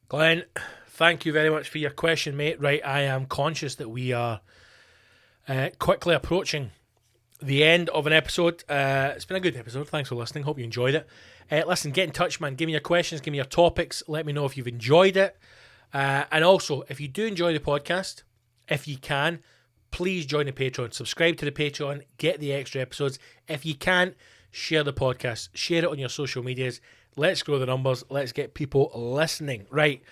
Glenn, thank you very much for your question, mate. Right, I am conscious that we are quickly approaching the end of an episode. It's been a good episode. Thanks for listening. Hope you enjoyed it. Listen, get in touch, man. Give me your questions. Give me your topics. Let me know if you've enjoyed it. And also, if you do enjoy the podcast, if you can, please join the Patreon. Subscribe to the Patreon. Get the extra episodes. If you can't, share the podcast. Share it on your social medias. Let's grow the numbers. Let's get people listening. Right.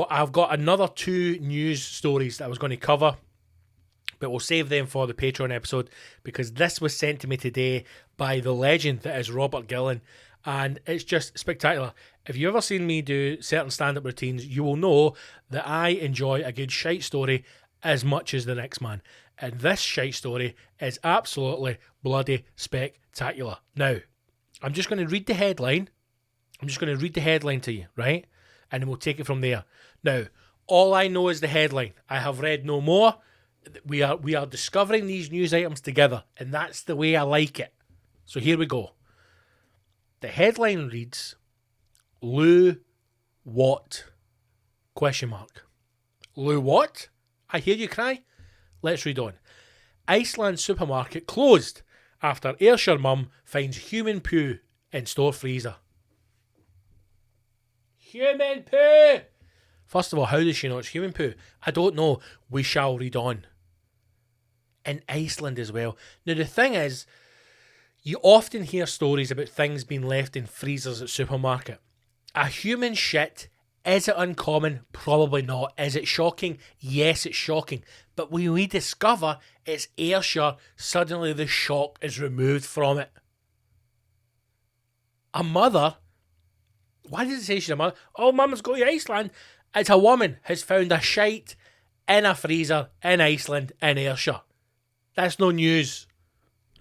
I've got another 2 news stories that I was going to cover, but we'll save them for the Patreon episode because this was sent to me today by the legend that is Robert Gillen, and it's just spectacular. If you've ever seen me do certain stand-up routines, you will know that I enjoy a good shite story as much as the next man, and this shite story is absolutely bloody spectacular. Now, I'm just going to read the headline. To you, right? And then we'll take it from there. Now, all I know is the headline. I have read no more. We are discovering these news items together, and that's the way I like it. So here we go. The headline reads, Lou what? Question mark. Lou what? I hear you cry. Let's read on. Iceland supermarket closed after Ayrshire mum finds human poo in store freezer. Human poo! First of all, how does she know it's human poo? I don't know. We shall read on. In Iceland as well. Now, the thing is, you often hear stories about things being left in freezers at supermarket. A human shit, is it uncommon? Probably not. Is it shocking? Yes, it's shocking. But when we discover it's Ayrshire, suddenly the shock is removed from it. A mother, why does it say she's a mother? Oh, mum's going to Iceland. It's a woman has found a shite in a freezer in Iceland in Ayrshire. That's no news,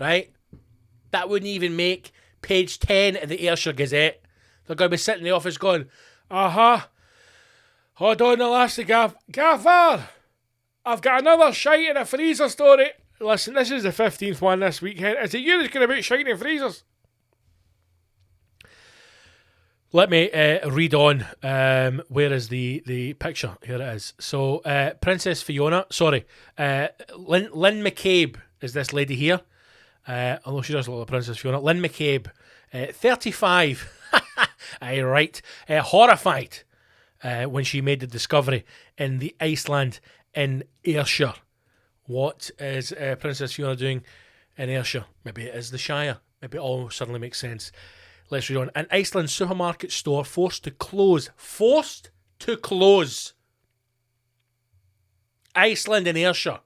right? That wouldn't even make page 10 of the Ayrshire Gazette. They're going to be sitting in the office going, hold on the lassie, Gaffer, I've got another shite in a freezer story. Listen, this is the 15th one this weekend. Is it you that's going about shite in freezers? Let me read on. Where is the picture? Here it is. So, Princess Fiona, Lynn McCabe is this lady here. Although she does look like Princess Fiona. Lynn McCabe, 35. Aye, right. Horrified when she made the discovery in the Iceland in Ayrshire. What is Princess Fiona doing in Ayrshire? Maybe it is the Shire. Maybe it all suddenly makes sense. Let's read on. An Iceland supermarket store forced to close. Forced to close. Iceland and Ayrshire,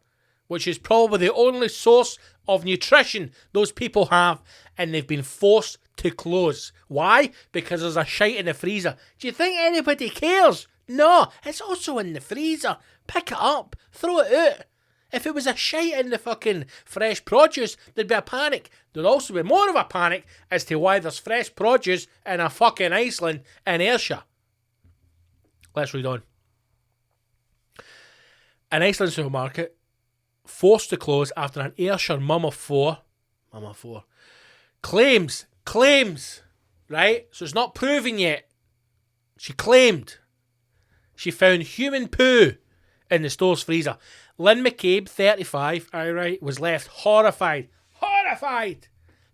which is probably the only source of nutrition those people have, and they've been forced to close. Why? Because there's a shite in the freezer. Do you think anybody cares? No, it's also in the freezer. Pick it up. Throw it out. If it was a shite in the fucking fresh produce, there'd be a panic. There'd also be more of a panic as to why there's fresh produce in a fucking Iceland in Ayrshire. Let's read on. An Iceland supermarket forced to close after an Ayrshire mum of four claims, right? So it's not proven yet. She claimed she found human poo in the store's freezer. Lynn McCabe, 35, was left horrified.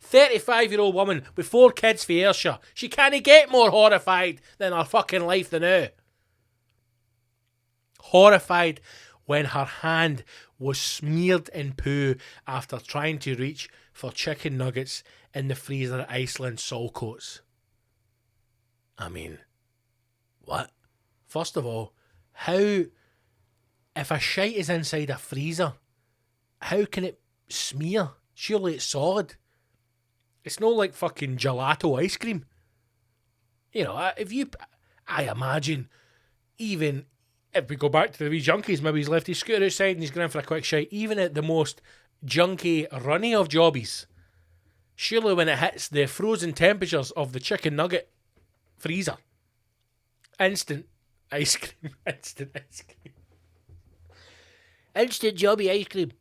35-year-old woman with 4 kids for Ayrshire. She can't get more horrified than her fucking life than now. Horrified when her hand was smeared in poo after trying to reach for chicken nuggets in the freezer at Iceland Saltcoats. I mean, what? First of all, how... If a shite is inside a freezer, how can it smear? Surely it's solid. It's not like fucking gelato ice cream. You know, I imagine, even if we go back to the wee junkies, maybe he's left his scooter outside and he's going for a quick shite, even at the most junky runny of jobbies, surely when it hits the frozen temperatures of the chicken nugget freezer, instant ice cream. Instant jobby ice cream.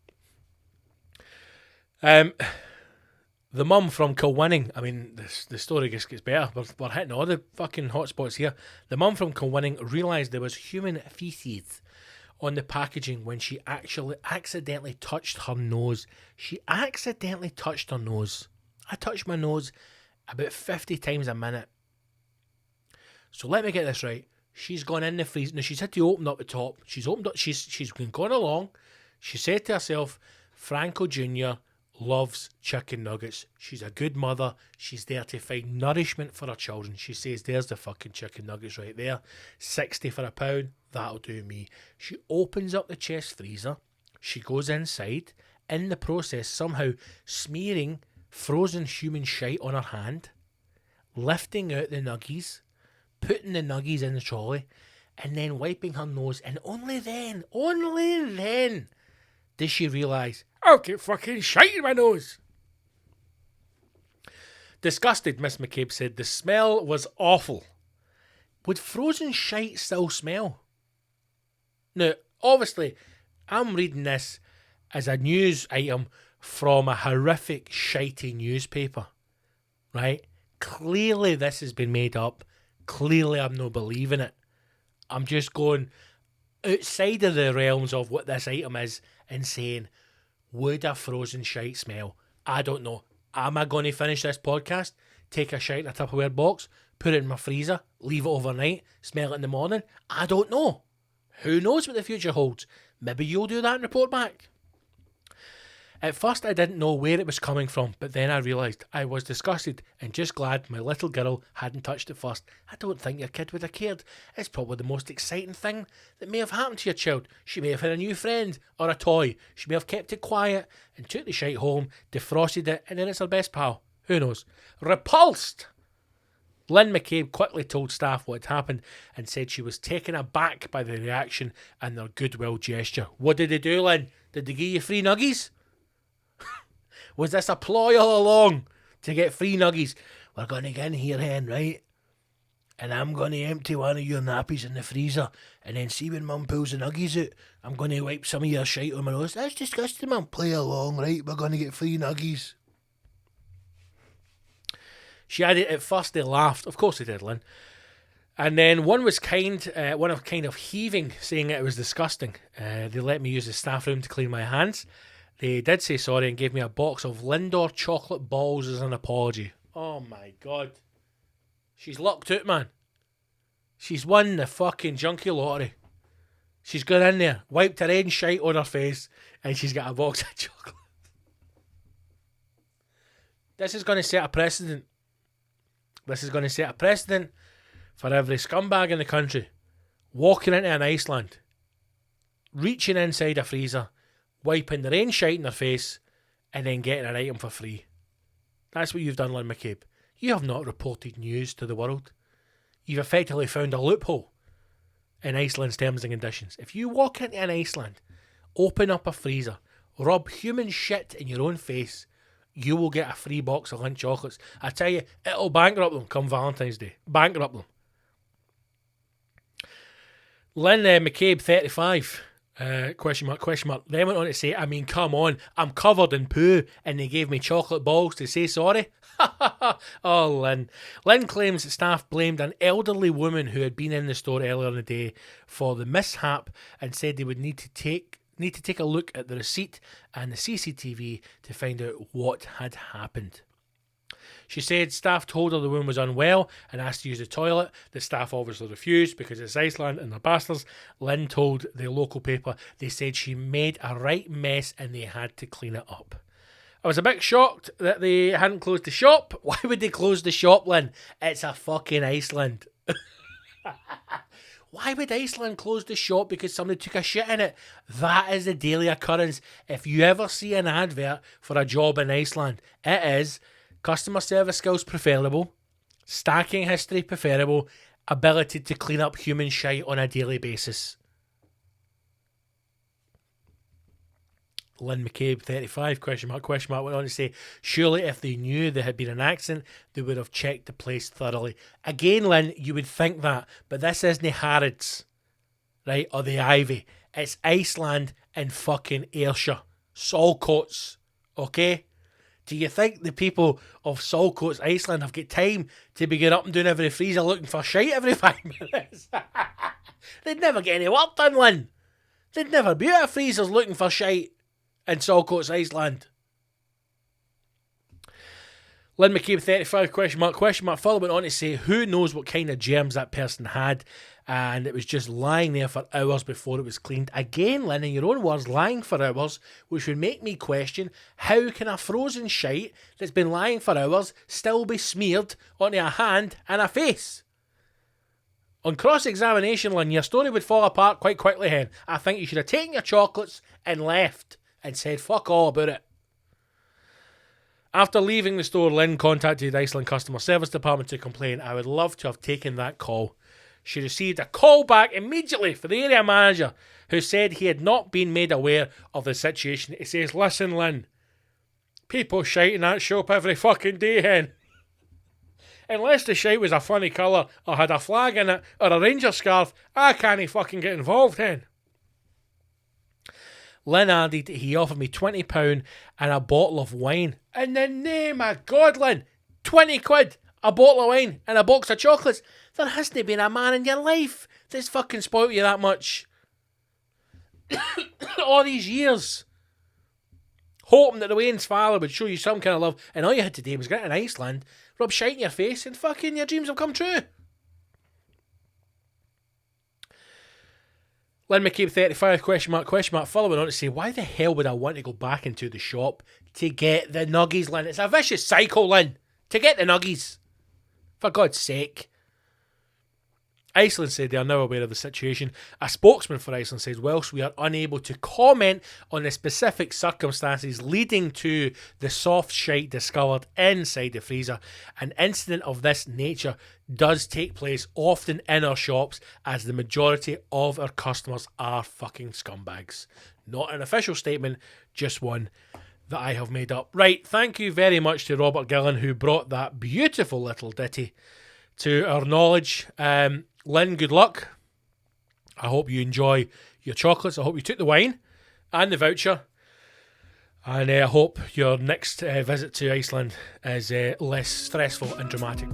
The mum from Kilwinning, I mean, the story just gets better. We're hitting all the fucking hotspots here. The mum from Kilwinning realised there was human faeces on the packaging when she actually accidentally touched her nose. She accidentally touched her nose. I touch my nose about 50 times a minute. So let me get this right. She's gone in the freezer. Now, she's had to open up the top. She's opened up. She's been going along. She said to herself, Franco Jr. loves chicken nuggets. She's a good mother. She's there to find nourishment for her children. She says, there's the fucking chicken nuggets right there. 60 for a pound. That'll do me. She opens up the chest freezer. She goes inside. In the process, somehow smearing frozen human shite on her hand. Lifting out the nuggies. Putting the nuggies in the trolley. And then wiping her nose. And only then does she realise, I'll get fucking shite in my nose. Disgusted, Miss McCabe said the smell was awful. Would frozen shite still smell? Now, obviously, I'm reading this as a news item from a horrific, shitey newspaper, right? Clearly this has been made up. Clearly I'm not believing it. I'm just going outside of the realms of what this item is and saying, would a frozen shite smell? I don't know. Am I going to finish this podcast, take a shite in a Tupperware box, put it in my freezer, leave it overnight, smell it in the morning? I don't know. Who knows what the future holds? Maybe you'll do that and report back. At first I didn't know where it was coming from, but then I realised I was disgusted and just glad my little girl hadn't touched it first. I don't think your kid would have cared. It's probably the most exciting thing that may have happened to your child. She may have had a new friend or a toy. She may have kept it quiet and took the shite home, defrosted it, and then it's her best pal. Who knows? Repulsed! Lynn McCabe quickly told staff what had happened and said she was taken aback by the reaction and their goodwill gesture. What did they do, Lynn? Did they give you free nuggies? Was this a ploy all along to get free nuggies? We're going to get in here, Hen, right? And I'm going to empty one of your nappies in the freezer and then see when Mum pulls the nuggies out. I'm going to wipe some of your shite on my nose. That's disgusting, Mum. Play along, right? We're going to get free nuggies. She added, at first they laughed. Of course they did, Lynn. And then one was kind of heaving, saying it was disgusting. They let me use the staff room to clean my hands. They did say sorry and gave me a box of Lindor chocolate balls as an apology. Oh my God. She's lucked out, man. She's won the fucking junkie lottery. She's gone in there, wiped her own shite on her face, and she's got a box of chocolate. This is going to set a precedent. This is going to set a precedent for every scumbag in the country walking into an Iceland, reaching inside a freezer, wiping their own shite in their face, and then getting an item for free. That's what you've done, Lynn McCabe. You have not reported news to the world. You've effectively found a loophole in Iceland's terms and conditions. If you walk into an Iceland, open up a freezer, rub human shit in your own face, you will get a free box of Lindt chocolates. I tell you, it'll bankrupt them come Valentine's Day. Bankrupt them. Lynn McCabe, 35. Question mark. Then went on to say, I mean, come on, I'm covered in poo and they gave me chocolate balls to say sorry. Oh, Lynn. Lynn claims that staff blamed an elderly woman who had been in the store earlier in the day for the mishap and said they would need to take a look at the receipt and the CCTV to find out what had happened. She said staff told her the woman was unwell and asked to use the toilet. The staff obviously refused because it's Iceland and they're bastards. Lynn told the local paper they said she made a right mess and they had to clean it up. I was a bit shocked that they hadn't closed the shop. Why would they close the shop, Lynn? It's a fucking Iceland. Why would Iceland close the shop because somebody took a shit in it? That is a daily occurrence. If you ever see an advert for a job in Iceland, it is customer service skills preferable, stacking history preferable, ability to clean up human shite on a daily basis. Lynn McCabe, 35, question mark, went on to say, surely if they knew there had been an accident, they would have checked the place thoroughly. Again, Lynn, you would think that, but this isn't Harrods, right, or the Ivy. It's Iceland and fucking Ayrshire. Saltcoats, okay? Do you think the people of Saltcoats, Iceland have got time to be getting up and doing every freezer looking for shite every 5 minutes? They'd never get any work done, Lynn. They'd never be out of freezers looking for shite in Saltcoats, Iceland. Lynn McCabe 35 question mark. Further went on to say, who knows what kind of germs that person had, and it was just lying there for hours before it was cleaned. Again, Lynn, in your own words, lying for hours, which would make me question, how can a frozen shite that's been lying for hours still be smeared onto a hand and a face? On cross-examination, Lynn, your story would fall apart quite quickly, hen. I think you should have taken your chocolates and left and said fuck all about it. After leaving the store, Lynn contacted the Iceland customer service department to complain. I would love to have taken that call. She received a call back immediately for the area manager, who said he had not been made aware of the situation. He says, listen, Lynn, people shite in that shop every fucking day, hen. Unless the shite was a funny colour or had a flag in it or a ranger scarf, I can't fucking get involved, hen. Lynn added he offered me £20 and a bottle of wine. In the name of God, Lynn, 20 quid, a bottle of wine and a box of chocolates. There hasn't been a man in your life that's fucking spoilt you that much. All these years. Hoping that the Wayne's father would show you some kind of love, and all you had to do was get in Iceland, rub shite in your face, and fucking your dreams will come true. Lynn McCabe 35 question mark. Following on to say, why the hell would I want to go back into the shop to get the nuggies, Lynn? It's a vicious cycle, Lynn. To get the nuggies. For God's sake. Iceland said they are now aware of the situation. A spokesman for Iceland says, whilst we are unable to comment on the specific circumstances leading to the soft shite discovered inside the freezer, an incident of this nature does take place often in our shops, as the majority of our customers are fucking scumbags. Not an official statement, just one that I have made up. Right, thank you very much to Robert Gillen, who brought that beautiful little ditty to our knowledge. Lynn, good luck. I hope you enjoy your chocolates. I hope you took the wine and the voucher. And I hope your next visit to Iceland is less stressful and dramatic.